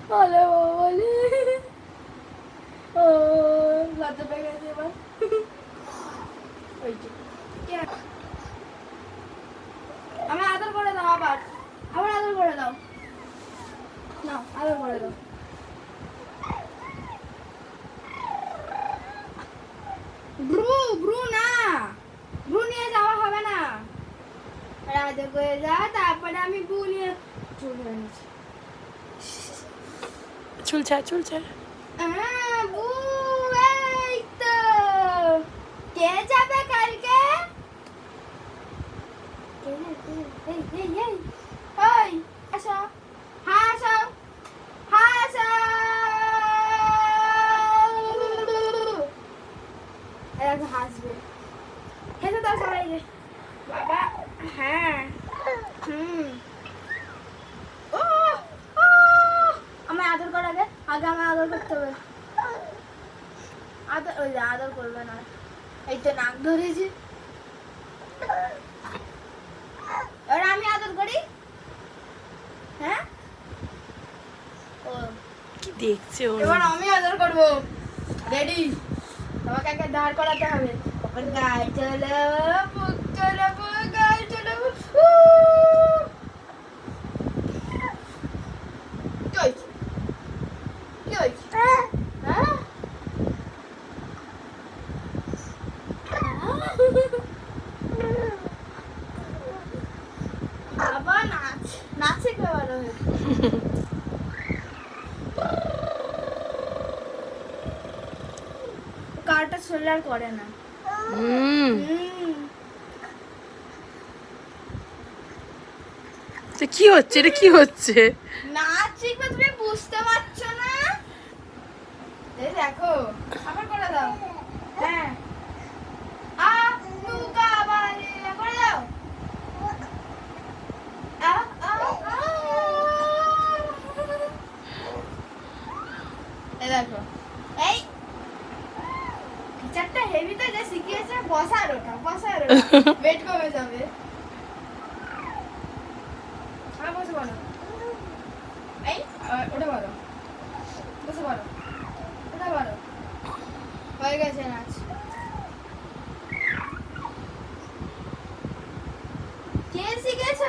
বলে বলে ও লজ্জা পেয়ে গেছে এবার। আমি আদর করে দাও, আবার আবার আদর করে দাও, নাও আদর করে দাও। ব্রু ব্রু না, ব্রু নিয়ে যাওয়া হবে না, আদর করে দাও, তারপরে আমি ব্রু নিয়ে চলে এনেছি। চুল ছাড়, চুল ছাড়। ব্রু এই তো, কে যাবে কালকে? এই এই এই ওই আসো, হ্যাঁ আসো, হ্যাঁ আসো। এরকম হাসবে, হেসে দাও সবাই। বাবা হ্যাঁ ও ও আমার আদর করার আগে আগে আমার আদর করতে হবে। আদর ওই যে আদর করবে না, এই তো নাক ধরেছি। এবার আমি আদর করি, হ্যাঁ ও কি দেখছে ও? এবার আমি আদর করবো। রেডি? তোমাকে একটা দাঁড় করাতে হবে, তারপর গায়ে চলো, বুক চলাবো, গায়ে চলাবো। কি হয়েছে? কি হয়েছে? হ্যাঁ? বাবা নাচ নাচে কে ভালো হয়েছে? কারটা সোলার করে না। কি হচ্ছে? এটা কি হচ্ছে? নাচ শিখবে, তুমি বুঝতে পারছো না? এই দেখো, আবার করে দাও। হ্যাঁ আ টুকা বাড়ি করে দাও। আ আ আ এই দেখো, এই টিচারটা হেভি তো, যে শিখিয়েছে বসার ওটা, বসার ওটা ওয়েট কমে যাবে। হ্যাঁ বসে বলো, এই ওটা বলো, বসে বলো, ওটা বলো। হয়ে গেছে নাচ। কে শিখেছে